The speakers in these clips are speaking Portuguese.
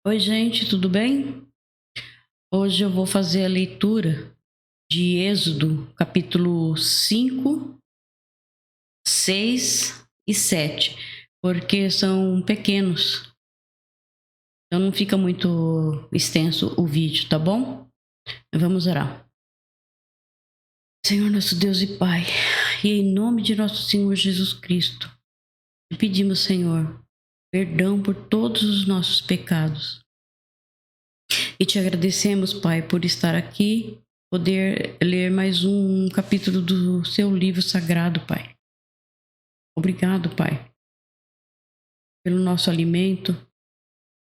Oi, gente, tudo bem? Hoje eu vou fazer a leitura de Êxodo, capítulo 5, 6 e 7, porque são pequenos, então não fica muito extenso o vídeo, tá bom? Vamos orar. Senhor nosso Deus e Pai, e em nome de nosso Senhor Jesus Cristo, te pedimos, Senhor, perdão por todos os nossos pecados. E te agradecemos, Pai, por estar aqui, poder ler mais um capítulo do seu livro sagrado, Pai. Obrigado, Pai, pelo nosso alimento.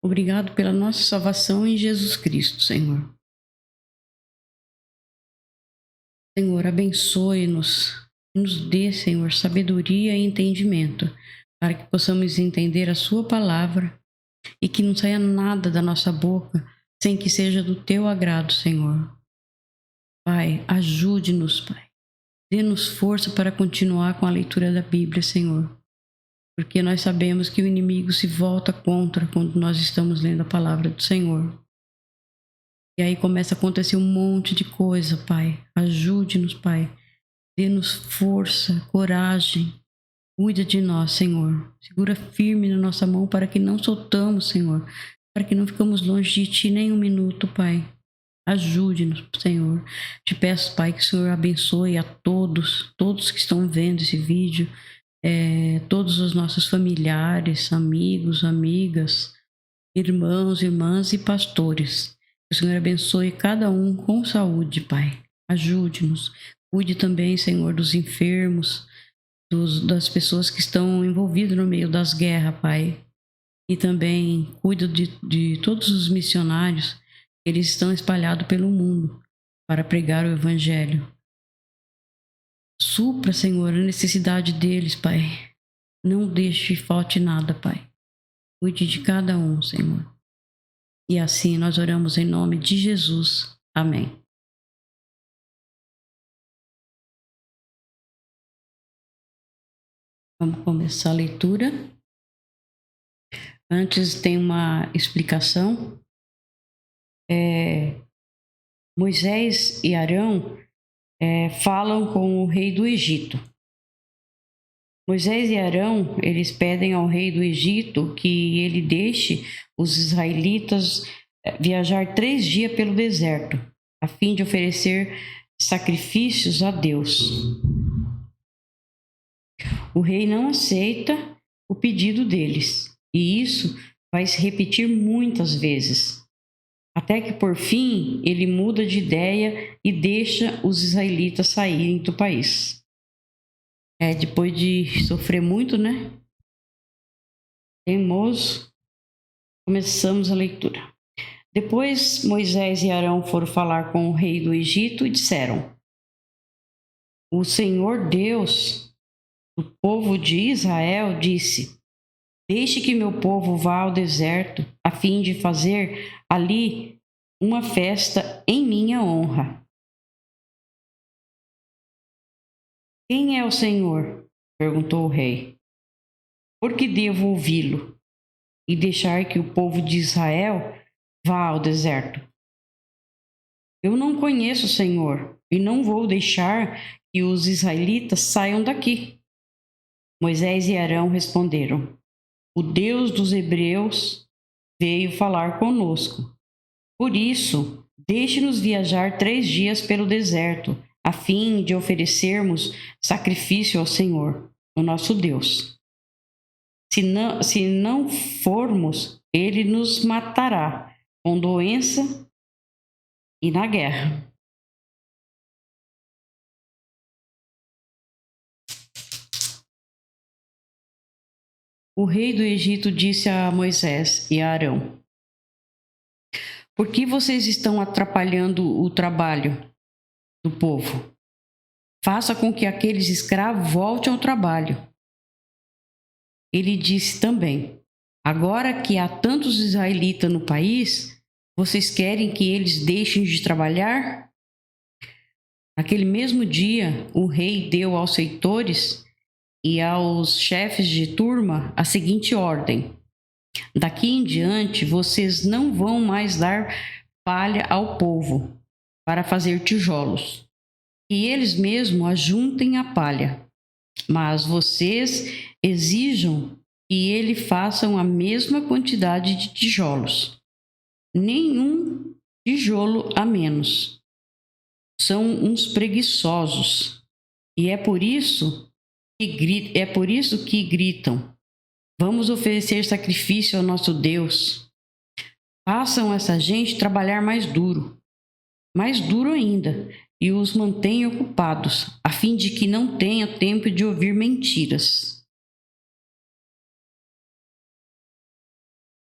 Obrigado pela nossa salvação em Jesus Cristo, Senhor. Senhor, abençoe-nos. Nos dê, Senhor, sabedoria e entendimento, para que possamos entender a sua palavra e que não saia nada da nossa boca sem que seja do teu agrado, Senhor. Pai, ajude-nos, Pai. Dê-nos força para continuar com a leitura da Bíblia, Senhor. Porque nós sabemos que o inimigo se volta contra quando nós estamos lendo a palavra do Senhor. E aí começa a acontecer um monte de coisa, Pai. Ajude-nos, Pai. Dê-nos força, coragem. Cuida de nós, Senhor. Segura firme na nossa mão para que não soltamos, Senhor. Para que não ficamos longe de Ti nem um minuto, Pai. Ajude-nos, Senhor. Te peço, Pai, que o Senhor abençoe a todos que estão vendo esse vídeo, todos os nossos familiares, amigos, amigas, irmãos, irmãs e pastores. Que o Senhor abençoe cada um com saúde, Pai. Ajude-nos. Cuide também, Senhor, dos enfermos, das pessoas que estão envolvidas no meio das guerras, Pai. E também cuide de todos os missionários. Eles estão espalhados pelo mundo para pregar o Evangelho. Supra, Senhor, a necessidade deles, Pai. Não deixe que falte nada, Pai. Cuide de cada um, Senhor. E assim nós oramos em nome de Jesus. Amém. Vamos começar a leitura. Antes tem uma explicação. Moisés e Arão falam com o rei do Egito. Moisés e Arão, eles pedem ao rei do Egito que ele deixe os israelitas viajar 3 dias pelo deserto, a fim de oferecer sacrifícios a Deus. O rei não aceita o pedido deles, e isso vai se repetir muitas vezes, até que por fim ele muda de ideia e deixa os israelitas saírem do país. Depois de sofrer muito, né? Teimoso, começamos a leitura. Depois Moisés e Arão foram falar com o rei do Egito e disseram: O Senhor Deus do povo de Israel disse: Deixe que meu povo vá ao deserto, a fim de fazer ali uma festa em minha honra. Quem é o Senhor? Perguntou o rei. Por que devo ouvi-lo e deixar que o povo de Israel vá ao deserto? Eu não conheço o Senhor e não vou deixar que os israelitas saiam daqui. Moisés e Arão responderam: O Deus dos hebreus veio falar conosco. Por isso, deixe-nos viajar 3 dias pelo deserto, a fim de oferecermos sacrifício ao Senhor, o nosso Deus. Se não formos, ele nos matará com doença e na guerra. O rei do Egito disse a Moisés e a Arão: Por que vocês estão atrapalhando o trabalho do povo? Faça com que aqueles escravos voltem ao trabalho. Ele disse também: Agora que há tantos israelitas no país, vocês querem que eles deixem de trabalhar? Naquele mesmo dia, o rei deu aos feitores e aos chefes de turma a seguinte ordem: Daqui em diante, vocês não vão mais dar palha ao povo para fazer tijolos, e eles mesmos ajuntem a palha. Mas vocês exijam que eles façam a mesma quantidade de tijolos, nenhum tijolo a menos. São uns preguiçosos, e é por isso que gritam: vamos oferecer sacrifício ao nosso Deus. Façam essa gente trabalhar mais duro ainda, e os mantenham ocupados, a fim de que não tenham tempo de ouvir mentiras.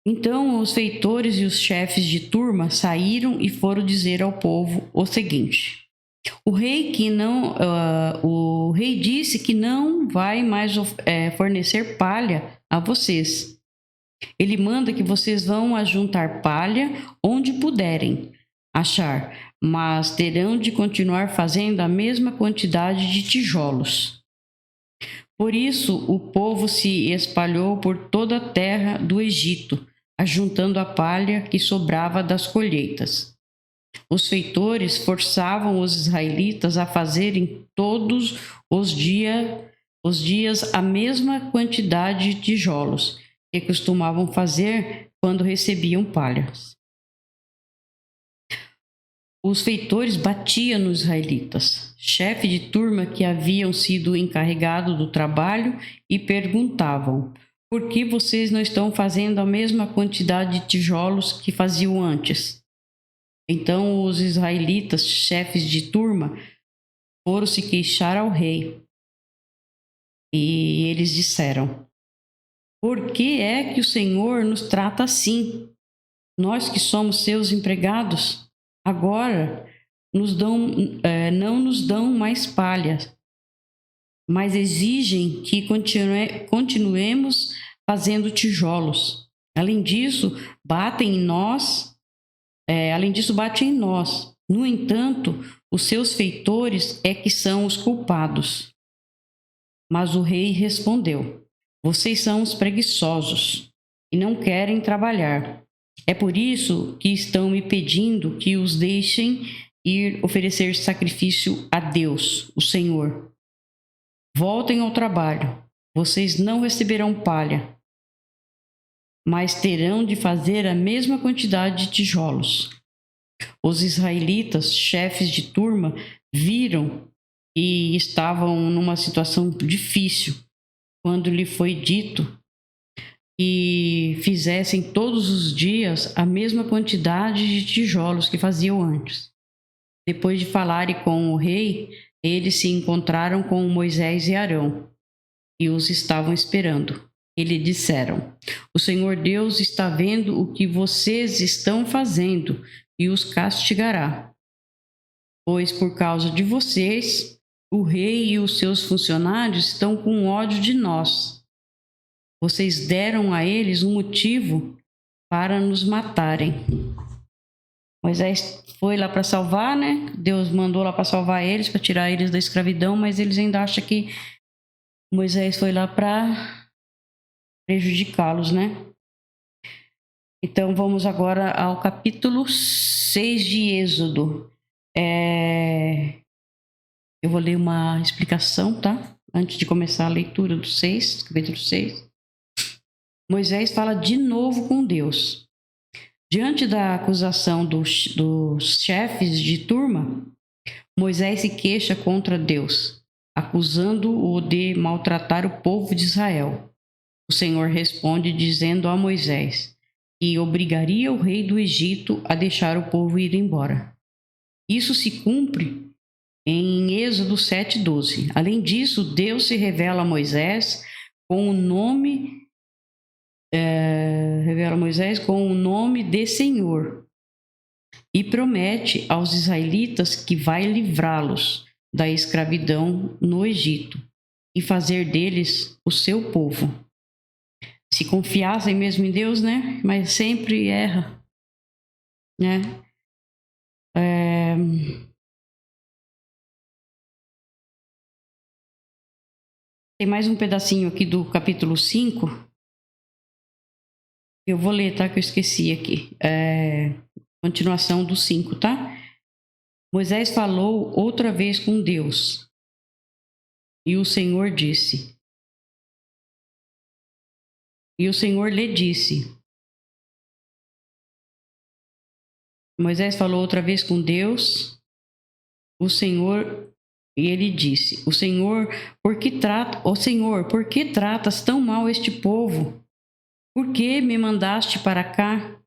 Então os feitores e os chefes de turma saíram e foram dizer ao povo o seguinte: o rei disse que não vai mais fornecer palha a vocês. Ele manda que vocês vão ajuntar palha onde puderem achar, mas terão de continuar fazendo a mesma quantidade de tijolos. Por isso o povo se espalhou por toda a terra do Egito, ajuntando a palha que sobrava das colheitas. Os feitores forçavam os israelitas a fazerem todos os dias a mesma quantidade de tijolos que costumavam fazer quando recebiam palhas. Os feitores batiam nos israelitas, chefe de turma que haviam sido encarregados do trabalho, e perguntavam: por que vocês não estão fazendo a mesma quantidade de tijolos que faziam antes? Então os israelitas, chefes de turma, foram se queixar ao rei. E eles disseram: por que é que o Senhor nos trata assim? Nós que somos seus empregados, agora não nos dão mais palha, mas exigem que continuemos fazendo tijolos. Além disso, batem em nós. No entanto, os seus feitores é que são os culpados. Mas o rei respondeu: vocês são os preguiçosos e não querem trabalhar. É por isso que estão me pedindo que os deixem ir oferecer sacrifício a Deus, o Senhor. Voltem ao trabalho. Vocês não receberão palha, mas terão de fazer a mesma quantidade de tijolos. Os israelitas, chefes de turma, viram que estavam numa situação difícil quando lhe foi dito que fizessem todos os dias a mesma quantidade de tijolos que faziam antes. Depois de falarem com o rei, eles se encontraram com Moisés e Arão e os estavam esperando. Eles disseram: o Senhor Deus está vendo o que vocês estão fazendo e os castigará. Pois por causa de vocês, o rei e os seus funcionários estão com ódio de nós. Vocês deram a eles um motivo para nos matarem. Moisés foi lá para salvar, né? Deus mandou lá para salvar eles, para tirar eles da escravidão, mas eles ainda acham que Moisés foi lá para prejudicá-los, né? Então vamos agora ao capítulo 6 de Êxodo. Eu vou ler uma explicação, tá? Antes de começar a leitura do capítulo 6. Moisés fala de novo com Deus. Diante da acusação dos chefes de turma, Moisés se queixa contra Deus, acusando-o de maltratar o povo de Israel. O Senhor responde dizendo a Moisés que obrigaria o rei do Egito a deixar o povo ir embora. Isso se cumpre em Êxodo 7:12. Além disso, Deus se revela a Moisés com o nome de Senhor e promete aos israelitas que vai livrá-los da escravidão no Egito e fazer deles o seu povo. Se confiassem mesmo em Deus, né? Mas sempre erra, né? Tem mais um pedacinho aqui do capítulo 5, Eu vou ler, tá? Que eu esqueci aqui. Continuação do 5, tá? Moisés falou outra vez com Deus. E o Senhor disse. E o Senhor lhe disse. Moisés falou outra vez com Deus. O Senhor, e ele disse: O Senhor, por que tratas tão mal este povo? Por que me mandaste para cá?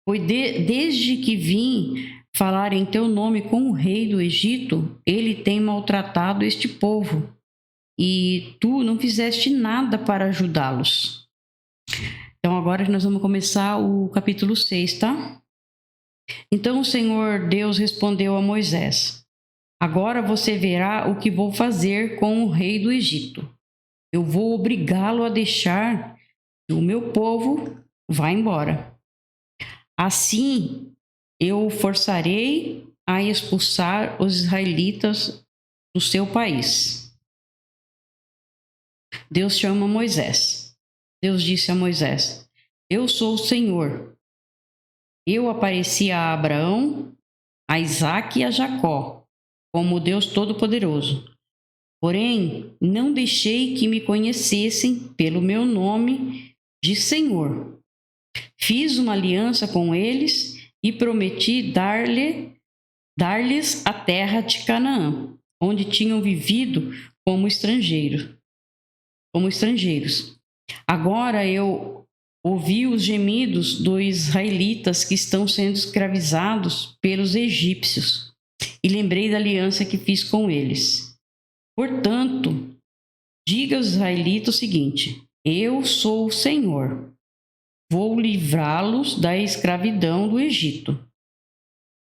Pois desde que vim falar em teu nome com o rei do Egito, ele tem maltratado este povo, e tu não fizeste nada para ajudá-los. Então agora nós vamos começar o capítulo 6, tá? Então o Senhor Deus respondeu a Moisés: Agora você verá o que vou fazer com o rei do Egito. Eu vou obrigá-lo a deixar que o meu povo vá embora. Assim, eu o forçarei a expulsar os israelitas do seu país. Deus chama Moisés. Deus disse a Moisés: Eu sou o Senhor. Eu apareci a Abraão, a Isaque e a Jacó, como Deus Todo-Poderoso. Porém, não deixei que me conhecessem pelo meu nome de Senhor. Fiz uma aliança com eles e prometi dar-lhes a terra de Canaã, onde tinham vivido como estrangeiros. Agora eu ouvi os gemidos dos israelitas que estão sendo escravizados pelos egípcios e lembrei da aliança que fiz com eles. Portanto, diga aos israelitas o seguinte: Eu sou o Senhor. Vou livrá-los da escravidão do Egito.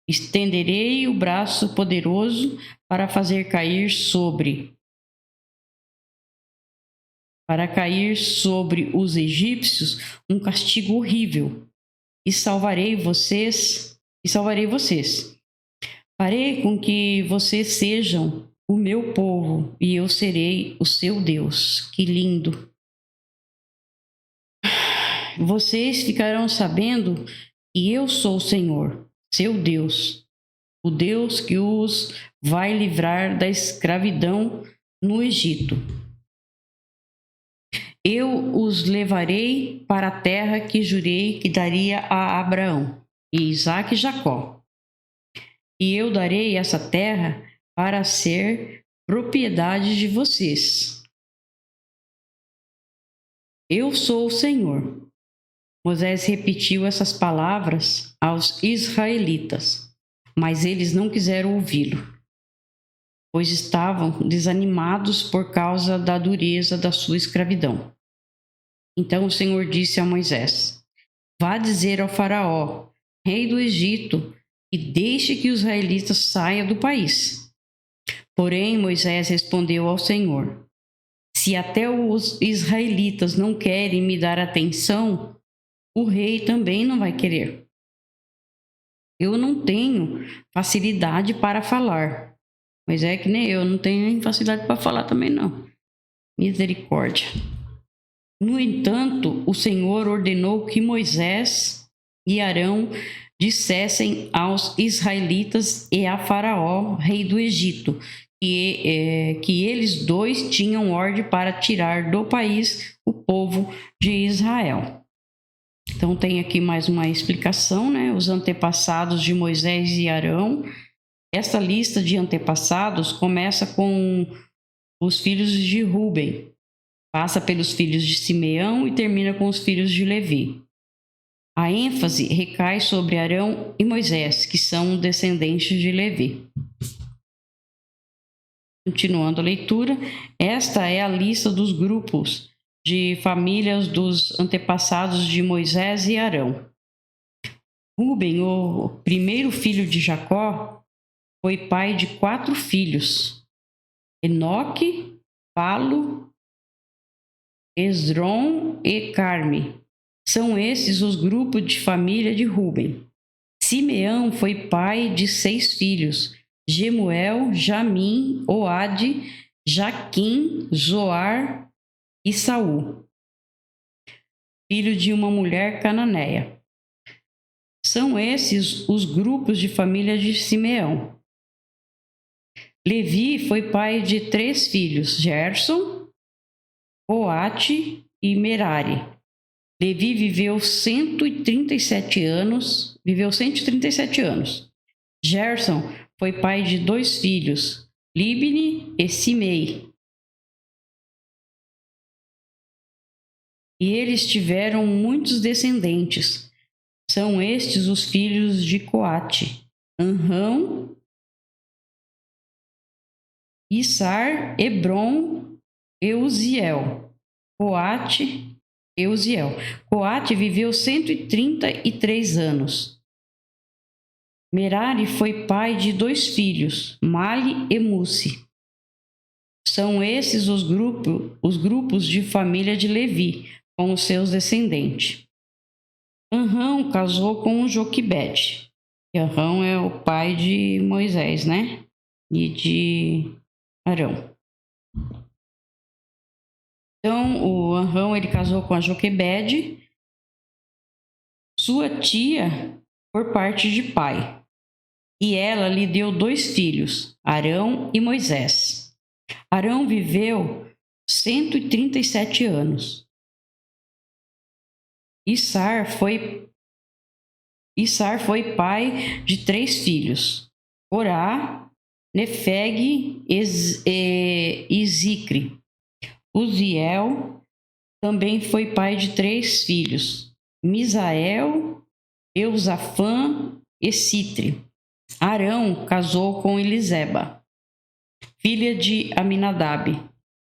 Estenderei o braço poderoso para cair sobre os egípcios um castigo horrível, e salvarei vocês. Farei com que vocês sejam o meu povo e eu serei o seu Deus. Que lindo! Vocês ficarão sabendo que eu sou o Senhor, seu Deus, o Deus que os vai livrar da escravidão no Egito. Eu os levarei para a terra que jurei que daria a Abraão, Isaque e Jacó. E eu darei essa terra para ser propriedade de vocês. Eu sou o Senhor. Moisés repetiu essas palavras aos israelitas, mas eles não quiseram ouvi-lo, pois estavam desanimados por causa da dureza da sua escravidão. Então o Senhor disse a Moisés: Vá dizer ao faraó, rei do Egito, que deixe que os israelitas saiam do país. Porém, Moisés respondeu ao Senhor: Se até os israelitas não querem me dar atenção, o rei também não vai querer. Eu não tenho facilidade para falar, mas é que nem eu não tenho facilidade para falar também não. Misericórdia. No entanto, o Senhor ordenou que Moisés e Arão dissessem aos israelitas e a Faraó, rei do Egito, que eles dois tinham ordem para tirar do país o povo de Israel. Então tem aqui mais uma explicação, né? Os antepassados de Moisés e Arão. Esta lista de antepassados começa com os filhos de Ruben, passa pelos filhos de Simeão e termina com os filhos de Levi. A ênfase recai sobre Arão e Moisés, que são descendentes de Levi. Continuando a leitura, esta é a lista dos grupos de famílias dos antepassados de Moisés e Arão. Ruben, o primeiro filho de Jacó, foi pai de 4 filhos: Enoque, Palo, Esrom e Carme. São esses os grupos de família de Ruben. Simeão foi pai de 6 filhos: Gemuel, Jamim, Oade, Jaquim, Zoar e Saul. filho de uma mulher cananeia. São esses os grupos de família de Simeão. Levi foi pai de 3 filhos, Gerson, Coate e Merari. Levi viveu 137 anos. Gerson foi pai de 2 filhos, Libni e Simei. E eles tiveram muitos descendentes. São estes os filhos de Coate: Amrão, Issar, Hebron e Uziel. Coate viveu 133 anos. Merari foi pai de 2 filhos, Mali e Musi. São esses os grupos de família de Levi, com os seus descendentes. Amrão casou com Joquebede. Amrão é o pai de Moisés, né? E de Arão. Então, o Amrão, ele casou com a Joquebede, sua tia, por parte de pai. E ela lhe deu 2 filhos, Arão e Moisés. Arão viveu 137 anos. Issar foi pai de 3 filhos, Corá, Nefeg e Zicre. Uziel também foi pai de 3 filhos, Misael, Eusafã e Citre. Arão casou com Eliseba, filha de Aminadab,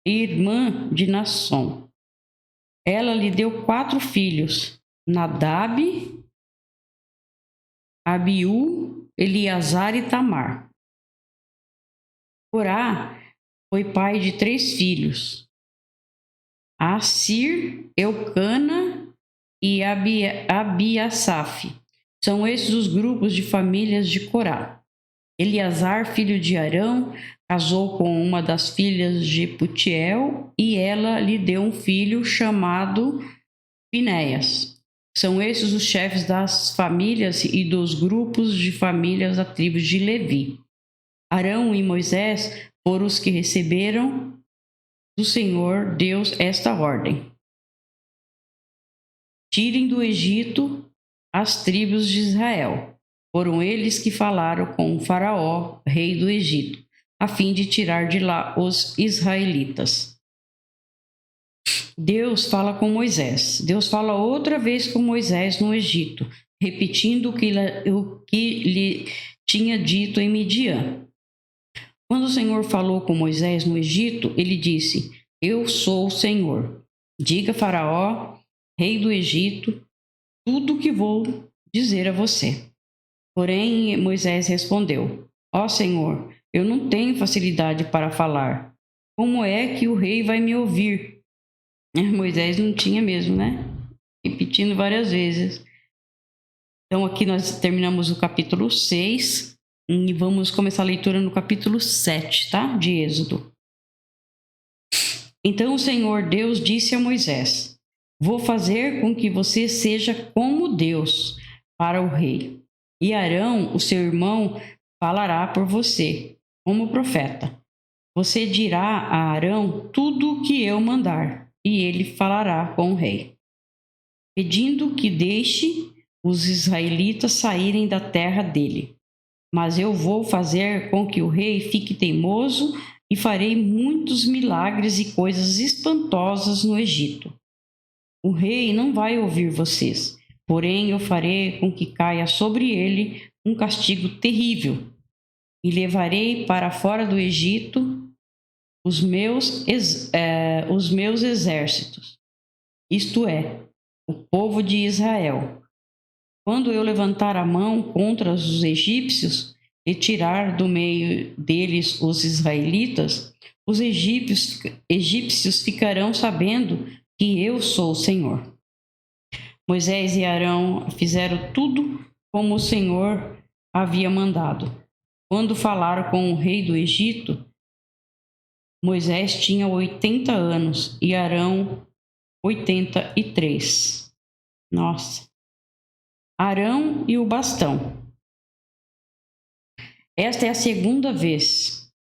irmã de Nasson. Ela lhe deu 4 filhos, Nadab, Abiú, Eleazar e Tamar. Corá foi pai de 3 filhos, Assir, Eucana e Abiasaf. São esses os grupos de famílias de Corá. Eleazar, filho de Arão, casou com uma das filhas de Putiel e ela lhe deu um filho chamado Finéias. São esses os chefes das famílias e dos grupos de famílias da tribo de Levi. Arão e Moisés foram os que receberam do Senhor Deus esta ordem: tirem do Egito as tribos de Israel. Foram eles que falaram com o Faraó, rei do Egito, a fim de tirar de lá os israelitas. Deus fala com Moisés. Deus fala outra vez com Moisés no Egito, repetindo o que lhe tinha dito em Midian. Quando o Senhor falou com Moisés no Egito, ele disse: Eu sou o Senhor. Diga a Faraó, rei do Egito, tudo o que vou dizer a você. Porém, Moisés respondeu: Ó Senhor, eu não tenho facilidade para falar. Como é que o rei vai me ouvir? Moisés não tinha mesmo, né? Repetindo várias vezes. Então, aqui nós terminamos o capítulo 6 e vamos começar a leitura no capítulo 7, tá? De Êxodo. Então o Senhor Deus disse a Moisés: Vou fazer com que você seja como Deus para o rei. E Arão, o seu irmão, falará por você, como profeta. Você dirá a Arão tudo o que eu mandar, e ele falará com o rei, pedindo que deixe os israelitas saírem da terra dele. Mas eu vou fazer com que o rei fique teimoso e farei muitos milagres e coisas espantosas no Egito. O rei não vai ouvir vocês, porém eu farei com que caia sobre ele um castigo terrível, e levarei para fora do Egito os meus exércitos, isto é, o povo de Israel. Quando eu levantar a mão contra os egípcios e tirar do meio deles os israelitas, os egípcios ficarão sabendo que eu sou o Senhor. Moisés e Arão fizeram tudo como o Senhor havia mandado. Quando falaram com o rei do Egito, Moisés tinha 80 anos e Arão 83. Nossa. Arão e o bastão. Esta é a segunda vez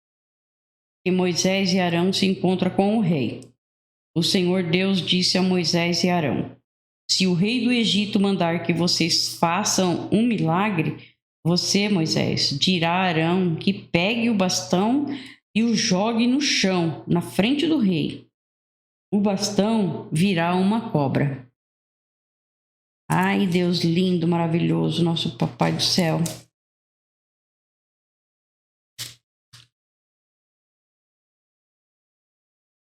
que Moisés e Arão se encontram com o rei. O Senhor Deus disse a Moisés e Arão: se o rei do Egito mandar que vocês façam um milagre, você, Moisés, dirá a Arão que pegue o bastão e o jogue no chão, na frente do rei. O bastão virá uma cobra. Ai, Deus lindo, maravilhoso, nosso Papai do céu.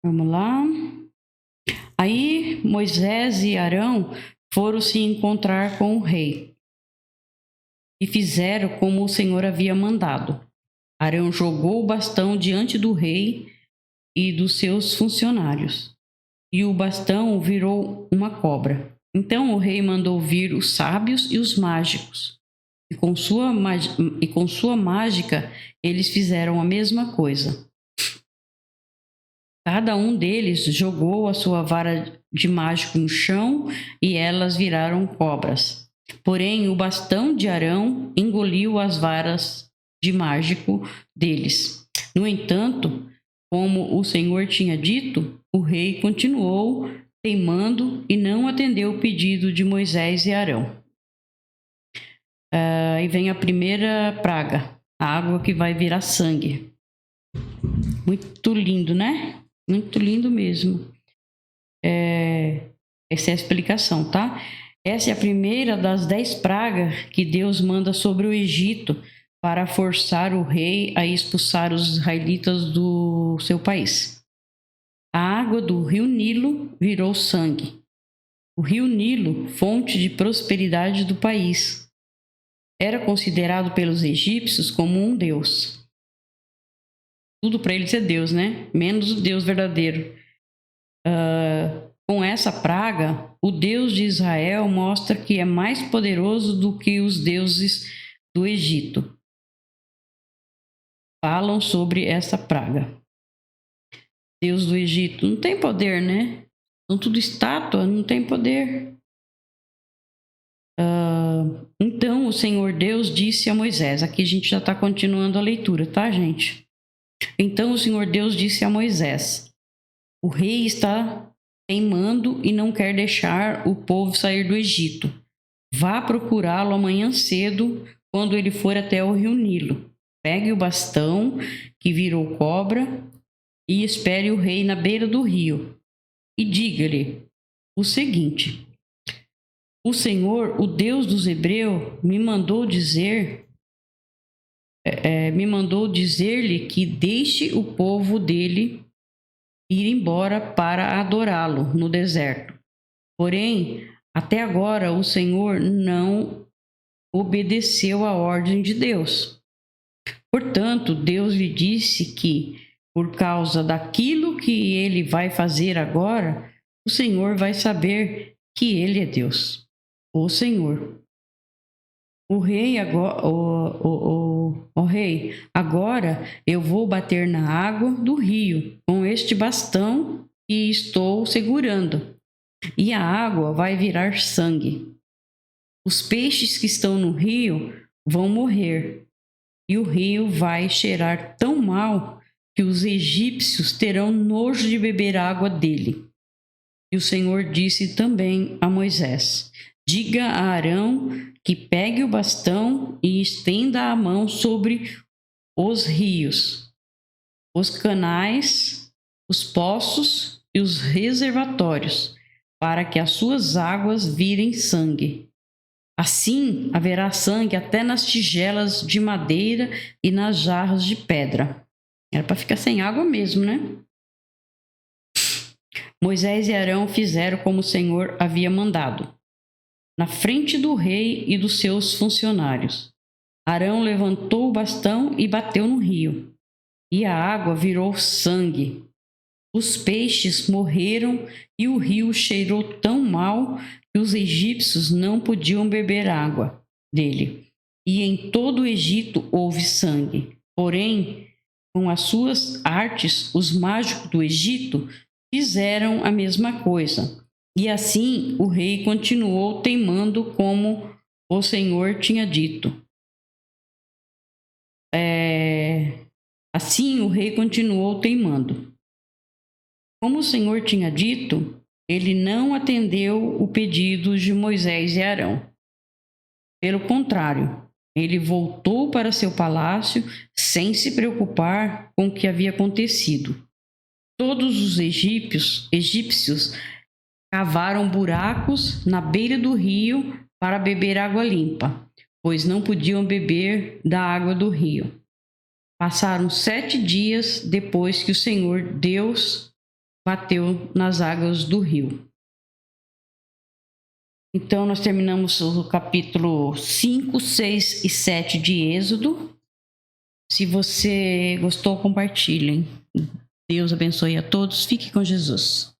Vamos lá. Aí Moisés e Arão foram se encontrar com o rei e fizeram como o Senhor havia mandado. Arão jogou o bastão diante do rei e dos seus funcionários, e o bastão virou uma cobra. Então o rei mandou vir os sábios e os mágicos, e com sua mágica eles fizeram a mesma coisa. Cada um deles jogou a sua vara de mágico no chão e elas viraram cobras. Porém, o bastão de Arão engoliu as varas de mágico deles. No entanto, como o Senhor tinha dito, o rei continuou teimando e não atendeu o pedido de Moisés e Arão. Aí vem a primeira praga, a água que vai virar sangue. Muito lindo, né? Muito lindo mesmo. Essa é a explicação, tá? Essa é a primeira das 10 pragas que Deus manda sobre o Egito para forçar o rei a expulsar os israelitas do seu país. A água do rio Nilo virou sangue. O rio Nilo, fonte de prosperidade do país, era considerado pelos egípcios como um deus. Tudo para eles é Deus, né? Menos o Deus verdadeiro. Com essa praga, o Deus de Israel mostra que é mais poderoso do que os deuses do Egito. Falam sobre essa praga. Deus do Egito não tem poder, né? São tudo estátua, não tem poder. Então o Senhor Deus disse a Moisés. Aqui a gente já está continuando a leitura, tá, gente? Então o Senhor Deus disse a Moisés: o rei está teimando e não quer deixar o povo sair do Egito. Vá procurá-lo amanhã cedo, quando ele for até o rio Nilo. Pegue o bastão que virou cobra e espere o rei na beira do rio. E diga-lhe o seguinte: o Senhor, o Deus dos Hebreus, me mandou dizer-lhe que deixe o povo dele ir embora para adorá-lo no deserto. Porém, até agora o Senhor não obedeceu à ordem de Deus. Portanto, Deus lhe disse que, por causa daquilo que ele vai fazer agora, o Senhor vai saber que ele é Deus, o Senhor. O rei agora, rei, agora eu vou bater na água do rio com este bastão que estou segurando, e a água vai virar sangue. Os peixes que estão no rio vão morrer, e o rio vai cheirar tão mal que os egípcios terão nojo de beber água dele. E o Senhor disse também a Moisés: diga a Arão que pegue o bastão e estenda a mão sobre os rios, os canais, os poços e os reservatórios, para que as suas águas virem sangue. Assim haverá sangue até nas tigelas de madeira e nas jarras de pedra. Era para ficar sem água mesmo, né? Moisés e Arão fizeram como o Senhor havia mandado, na frente do rei e dos seus funcionários. Arão levantou o bastão e bateu no rio, e a água virou sangue. Os peixes morreram e o rio cheirou tão mal que os egípcios não podiam beber água dele. E em todo o Egito houve sangue. Porém, com as suas artes, os mágicos do Egito fizeram a mesma coisa. E assim o rei continuou teimando como o Senhor tinha dito. Assim o rei continuou teimando. Como o Senhor tinha dito, ele não atendeu o pedido de Moisés e Arão. Pelo contrário, ele voltou para seu palácio sem se preocupar com o que havia acontecido. Todos os egípcios cavaram buracos na beira do rio para beber água limpa, pois não podiam beber da água do rio. Passaram 7 dias depois que o Senhor Deus bateu nas águas do rio. Então, nós terminamos o capítulo 5, 6 e 7 de Êxodo. Se você gostou, compartilhem. Deus abençoe a todos. Fique com Jesus.